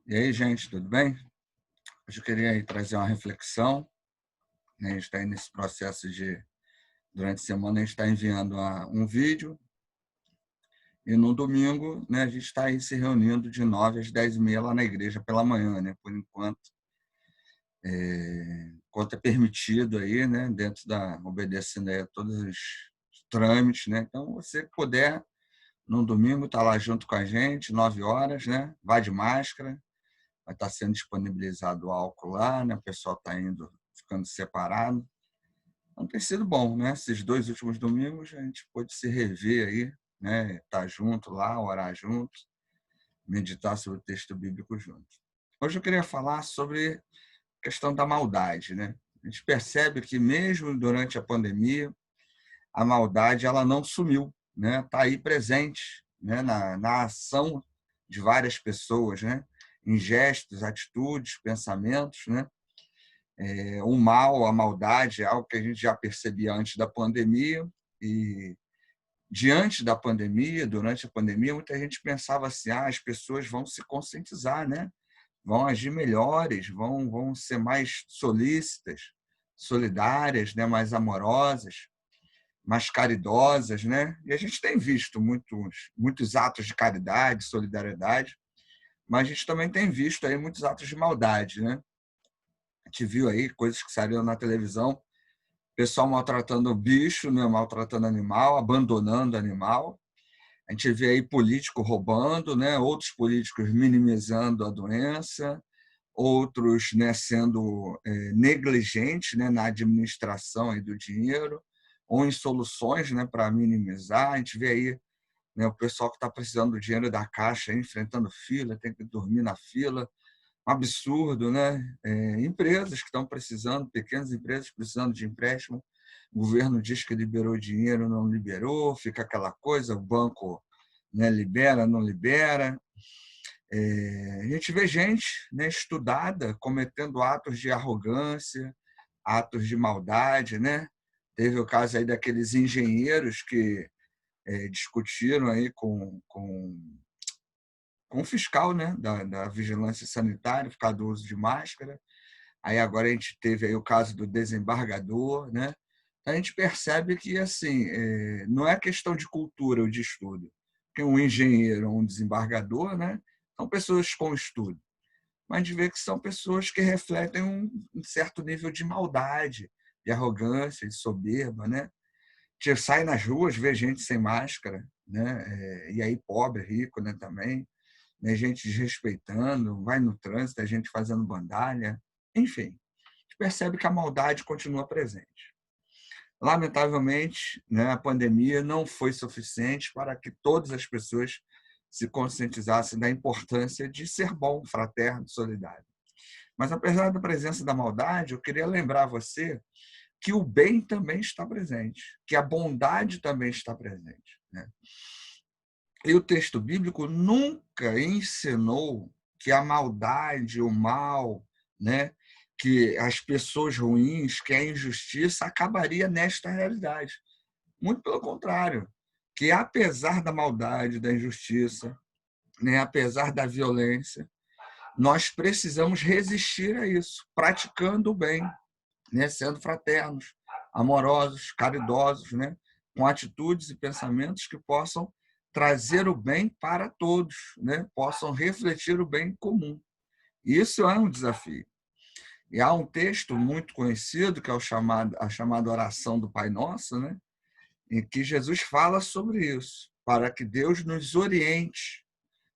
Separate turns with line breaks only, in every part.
E aí, gente, tudo bem? Hoje eu queria aí trazer uma reflexão, né? A gente está aí nesse processo de, durante a semana, a gente está enviando um vídeo e no domingo, né, a gente está aí se reunindo de 9 às 10h30 lá na igreja pela manhã, né? Por enquanto, enquanto é permitido aí, né, obedecendo aí a todos os trâmites, né? Então, você que puder, no domingo, tá lá junto com a gente, 9 horas, né? Vai de máscara. Vai estar sendo disponibilizado o álcool lá, né? O pessoal está indo, ficando separado. Então tem sido bom, né? Esses 2 últimos domingos a gente pôde se rever aí, né? Estar junto lá, orar junto, meditar sobre o texto bíblico junto. Hoje eu queria falar sobre a questão da maldade, né? A gente percebe que mesmo durante a pandemia, a maldade ela não sumiu, né? Está aí presente, né? Na ação de várias pessoas, né? Em gestos, atitudes, pensamentos, né? O mal, a maldade é algo que a gente já percebia antes da pandemia e diante da pandemia, durante a pandemia, muita gente pensava assim, as pessoas vão se conscientizar, né? Vão agir melhores, vão ser mais solícitas, solidárias, né? Mais amorosas, mais caridosas, né? E a gente tem visto muitos atos de caridade, solidariedade, mas a gente também tem visto aí muitos atos de maldade, né? A gente viu aí coisas que saíram na televisão, pessoal maltratando o bicho, né? Maltratando animal, abandonando animal. A gente vê aí político roubando, né? Outros políticos minimizando a doença, outros, né, sendo negligentes, né, na administração aí do dinheiro ou em soluções, né, para minimizar. A gente vê aí, né, o pessoal que está precisando do dinheiro da Caixa, aí, enfrentando fila, tem que dormir na fila. Um absurdo, né? Empresas que estão precisando, pequenas empresas precisando de empréstimo, o governo diz que liberou dinheiro, não liberou, fica aquela coisa, o banco, né, libera, não libera. A gente vê gente, né, estudada cometendo atos de arrogância, atos de maldade, né? Teve o caso aí daqueles engenheiros que discutiram aí com o fiscal, né, da vigilância sanitária, por causa do uso de máscara. Aí agora a gente teve aí o caso do desembargador, né? A gente percebe que assim não é questão de cultura ou de estudo, porque um engenheiro ou um desembargador, né, são pessoas com estudo, mas a gente vê que são pessoas que refletem um certo nível de maldade, de arrogância, de soberba, né? A gente sai nas ruas, vê gente sem máscara, né? E aí pobre, rico, né, também, né? Gente desrespeitando, vai no trânsito, a gente fazendo bandalha, enfim, a gente percebe que a maldade continua presente. Lamentavelmente, né, a pandemia não foi suficiente para que todas as pessoas se conscientizassem da importância de ser bom, fraterno, solidário. Mas, apesar da presença da maldade, eu queria lembrar você que o bem também está presente, que a bondade também está presente, né? E o texto bíblico nunca ensinou que a maldade, o mal, né, que as pessoas ruins, que a injustiça acabaria nesta realidade. Muito pelo contrário, que apesar da maldade, da injustiça, né, apesar da violência, nós precisamos resistir a isso, praticando o bem, né, sendo fraternos, amorosos, caridosos, né, com atitudes e pensamentos que possam trazer o bem para todos, né, possam refletir o bem comum. Isso é um desafio. E há um texto muito conhecido, que é a chamada oração do Pai Nosso, né, em que Jesus fala sobre isso, para que Deus nos oriente,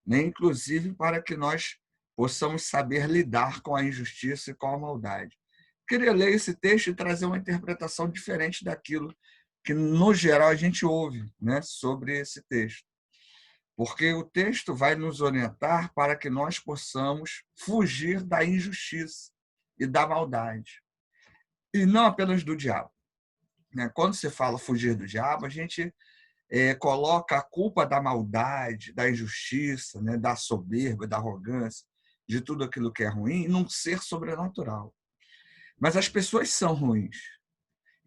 né, inclusive para que nós possamos saber lidar com a injustiça e com a maldade. Queria ler esse texto e trazer uma interpretação diferente daquilo que, no geral, a gente ouve, né, sobre esse texto. Porque o texto vai nos orientar para que nós possamos fugir da injustiça e da maldade, e não apenas do diabo, né? Quando se fala fugir do diabo, a gente coloca a culpa da maldade, da injustiça, né, da soberba, da arrogância, de tudo aquilo que é ruim, num ser sobrenatural. Mas as pessoas são ruins.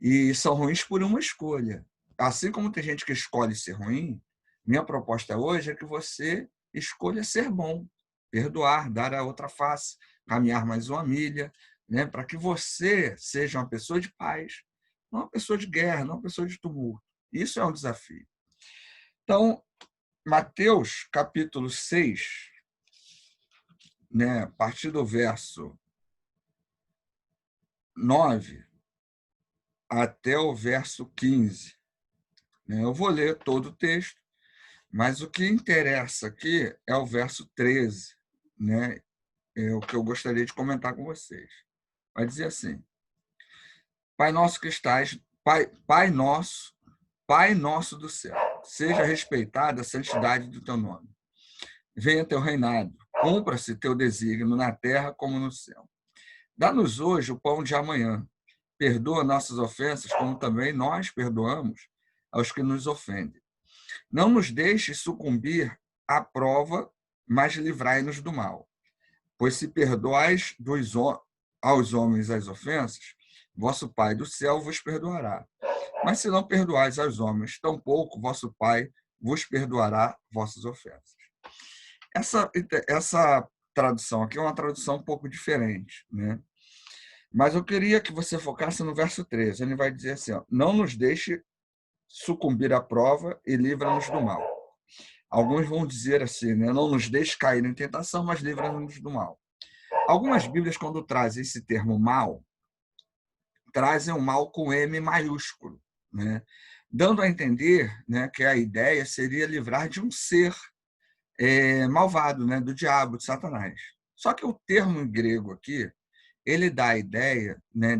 E são ruins por uma escolha. Assim como tem gente que escolhe ser ruim, minha proposta hoje é que você escolha ser bom, perdoar, dar a outra face, caminhar mais uma milha, né? Para que você seja uma pessoa de paz, não uma pessoa de guerra, não uma pessoa de tumulto. Isso é um desafio. Então, Mateus, capítulo 6, né, a partir do verso 9 até o verso 15. Né? Eu vou ler todo o texto, mas o que interessa aqui é o verso 13, né? É o que eu gostaria de comentar com vocês. Vai dizer assim: Pai nosso que estás, Pai nosso do céu, seja respeitada a santidade do teu nome. Venha teu reinado, cumpra-se teu desígnio na terra como no céu. Dá-nos hoje o pão de amanhã. Perdoa nossas ofensas, como também nós perdoamos aos que nos ofendem. Não nos deixes sucumbir à prova, mas livrai-nos do mal. Pois se perdoais aos homens as ofensas, vosso Pai do céu vos perdoará. Mas se não perdoais aos homens, tampouco vosso Pai vos perdoará vossas ofensas. Essa tradução aqui é uma tradução um pouco diferente, né? Mas eu queria que você focasse no verso 13. Ele vai dizer assim: ó, não nos deixe sucumbir à prova e livra-nos do mal. Alguns vão dizer assim, né? Não nos deixe cair em tentação, mas livra-nos do mal. Algumas Bíblias, quando trazem esse termo mal, trazem o mal com M maiúsculo, né? Dando a entender, né, que a ideia seria livrar de um ser malvado, né, do diabo, de Satanás. Só que o termo em grego aqui, ele dá a ideia, né,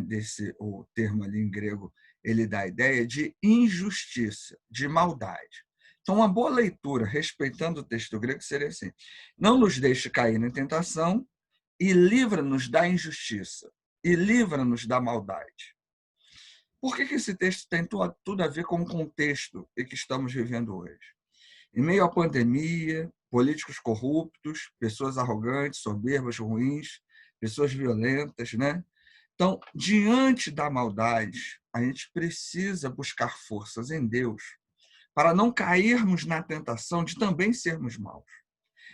o termo ali em grego, ele dá a ideia de injustiça, de maldade. Então, uma boa leitura, respeitando o texto grego, seria assim: não nos deixe cair na tentação e livra-nos da injustiça, e livra-nos da maldade. Por que esse texto tem tudo a ver com o contexto em que estamos vivendo hoje? Em meio à pandemia, políticos corruptos, pessoas arrogantes, soberbas, ruins, pessoas violentas, né? Então, diante da maldade, a gente precisa buscar forças em Deus para não cairmos na tentação de também sermos maus,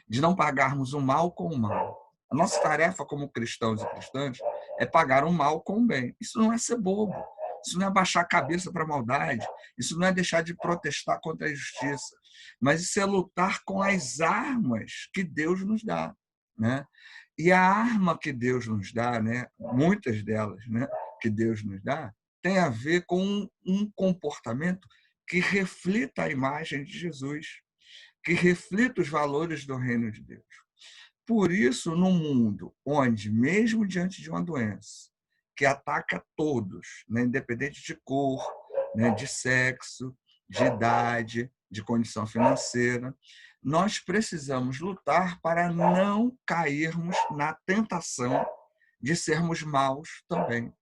de não pagarmos o mal com o mal. A nossa tarefa como cristãos e cristãs é pagar o mal com o bem. Isso não é ser bobo, isso não é baixar a cabeça para a maldade, isso não é deixar de protestar contra a injustiça, mas isso é lutar com as armas que Deus nos dá, né? E a arma que Deus nos dá, né, muitas delas, né, que Deus nos dá, tem a ver com um comportamento que reflita a imagem de Jesus, que reflita os valores do reino de Deus. Por isso, no mundo onde, mesmo diante de uma doença que ataca todos, né, independente de cor, né, de sexo, de idade, de condição financeira, nós precisamos lutar para não cairmos na tentação de sermos maus também,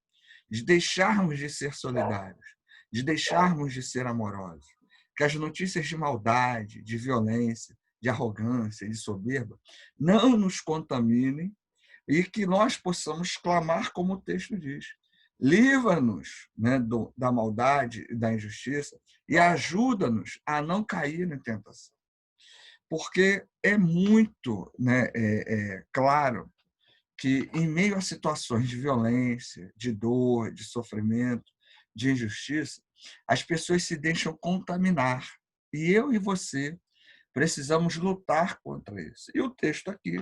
de deixarmos de ser solidários, de deixarmos de ser amorosos. Que as notícias de maldade, de violência, de arrogância, de soberba, não nos contaminem e que nós possamos clamar como o texto diz. Livra-nos, né, da maldade e da injustiça e ajuda-nos a não cair em tentação. Porque é muito, né, claro que, em meio a situações de violência, de dor, de sofrimento, de injustiça, as pessoas se deixam contaminar. E eu e você precisamos lutar contra isso. E o texto aqui,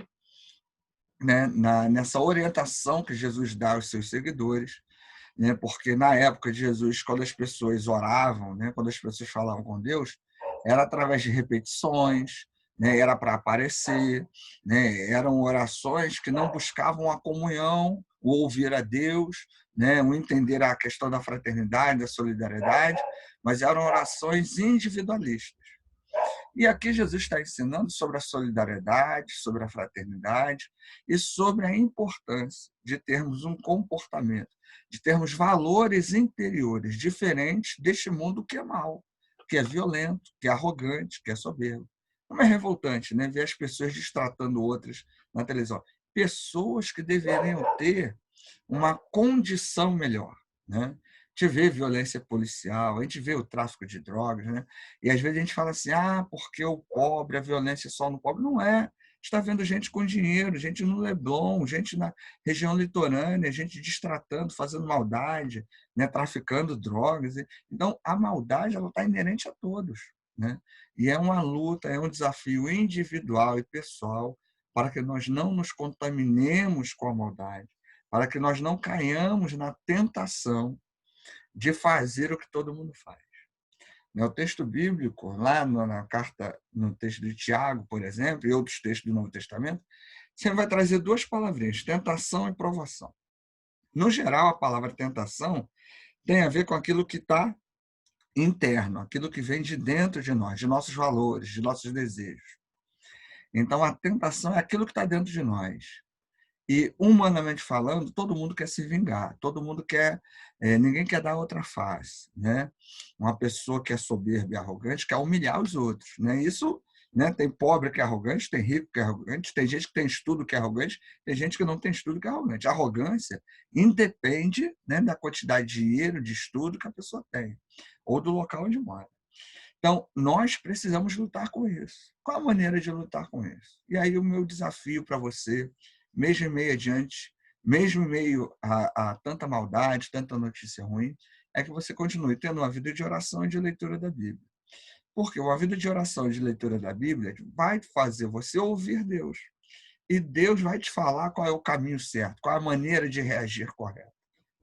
né, nessa orientação que Jesus dá aos seus seguidores, né, porque na época de Jesus, quando as pessoas oravam, né, quando as pessoas falavam com Deus, era através de repetições, né, era para aparecer, né, eram orações que não buscavam a comunhão, o ouvir a Deus, né, o entender a questão da fraternidade, da solidariedade, mas eram orações individualistas. E aqui Jesus está ensinando sobre a solidariedade, sobre a fraternidade e sobre a importância de termos um comportamento, de termos valores interiores diferentes deste mundo que é mau, que é violento, que é arrogante, que é soberbo. Como é revoltante, né? Ver as pessoas destratando outras na televisão. Pessoas que deveriam ter uma condição melhor, né? A gente vê violência policial, a gente vê o tráfico de drogas, né? E às vezes a gente fala assim, porque o pobre, a violência é só no pobre. Não é. está vendo gente com dinheiro, gente no Leblon, gente na região litorânea, gente destratando, fazendo maldade, né, traficando drogas. Então, a maldade ela está inerente a todos, né? E é uma luta, é um desafio individual e pessoal para que nós não nos contaminemos com a maldade, para que nós não caiamos na tentação de fazer o que todo mundo faz. O texto bíblico, lá na carta, no texto de Tiago, por exemplo, e outros textos do Novo Testamento, você vai trazer duas palavrinhas, tentação e provação. No geral, a palavra tentação tem a ver com aquilo que está interno, aquilo que vem de dentro de nós, de nossos valores, de nossos desejos. Então, a tentação é aquilo que está dentro de nós. E, humanamente falando, todo mundo quer se vingar, todo mundo quer, ninguém quer dar outra face, né? Uma pessoa que é soberba e arrogante quer humilhar os outros, né? Isso, né? Tem pobre que é arrogante, tem rico que é arrogante, tem gente que tem estudo que é arrogante, tem gente que não tem estudo que é arrogante. A arrogância independe, né, da quantidade de dinheiro, de estudo que a pessoa tem, ou do local onde mora. Então, nós precisamos lutar com isso. Qual a maneira de lutar com isso? E aí o meu desafio para você, mesmo em meio adiante, mesmo em meio a tanta maldade, tanta notícia ruim, é que você continue tendo uma vida de oração e de leitura da Bíblia. Porque uma vida de oração e de leitura da Bíblia vai fazer você ouvir Deus. E Deus vai te falar qual é o caminho certo, qual é a maneira de reagir correta,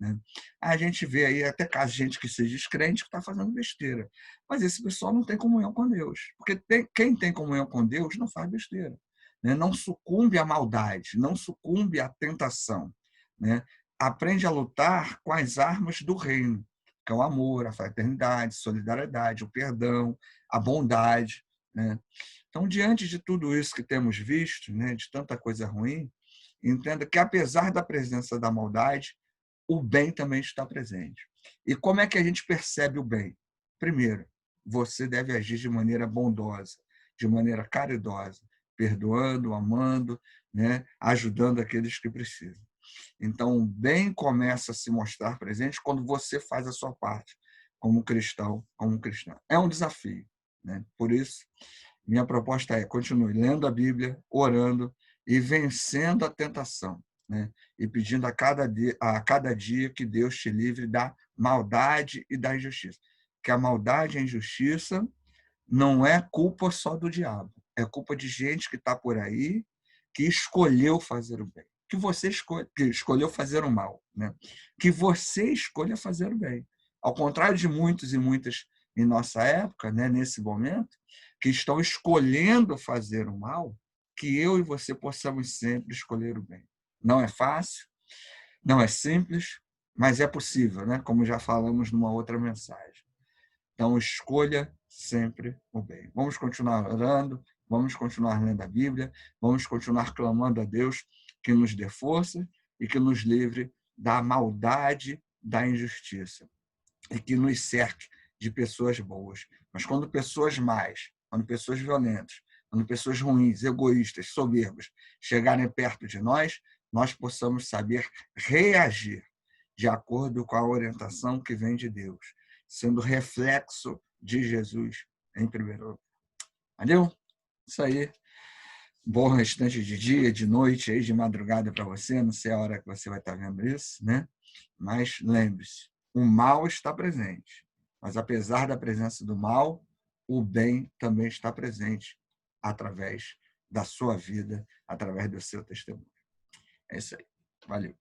né? A gente vê aí até casos de gente que se diz crente que está fazendo besteira. Mas esse pessoal não tem comunhão com Deus. Porque quem tem comunhão com Deus não faz besteira, né? Não sucumbe à maldade, não sucumbe à tentação, né? Aprende a lutar com as armas do reino, que é o amor, a fraternidade, a solidariedade, o perdão, a bondade, né? Então, diante de tudo isso que temos visto, né, de tanta coisa ruim, entenda que, apesar da presença da maldade, o bem também está presente. E como é que a gente percebe o bem? Primeiro, você deve agir de maneira bondosa, de maneira caridosa, perdoando, amando, né, ajudando aqueles que precisam. Então, o bem começa a se mostrar presente quando você faz a sua parte, como cristão, como cristã. É um desafio, né? Por isso, minha proposta é: continue lendo a Bíblia, orando e vencendo a tentação, né? E pedindo a cada dia que Deus te livre da maldade e da injustiça. Que a maldade e a injustiça não é culpa só do diabo, é culpa de gente que está por aí que escolheu fazer o bem. Que você que escolheu fazer o mal, né? Que você escolha fazer o bem. Ao contrário de muitos e muitas em nossa época, né, nesse momento, que estão escolhendo fazer o mal, que eu e você possamos sempre escolher o bem. Não é fácil, não é simples, mas é possível, né? Como já falamos numa outra mensagem. Então, escolha sempre o bem. Vamos continuar orando, vamos continuar lendo a Bíblia, vamos continuar clamando a Deus que nos dê força e que nos livre da maldade, da injustiça, e que nos cerque de pessoas boas. Mas quando pessoas más, quando pessoas violentas, quando pessoas ruins, egoístas, soberbas chegarem perto de nós, nós possamos saber reagir de acordo com a orientação que vem de Deus, sendo reflexo de Jesus em primeiro lugar. Valeu? Isso aí. Bom restante de dia, de noite, aí, de madrugada para você. Não sei a hora que você vai estar vendo isso, né? Mas lembre-se, o mal está presente. Mas apesar da presença do mal, o bem também está presente através da sua vida, através do seu testemunho. É isso aí. Valeu.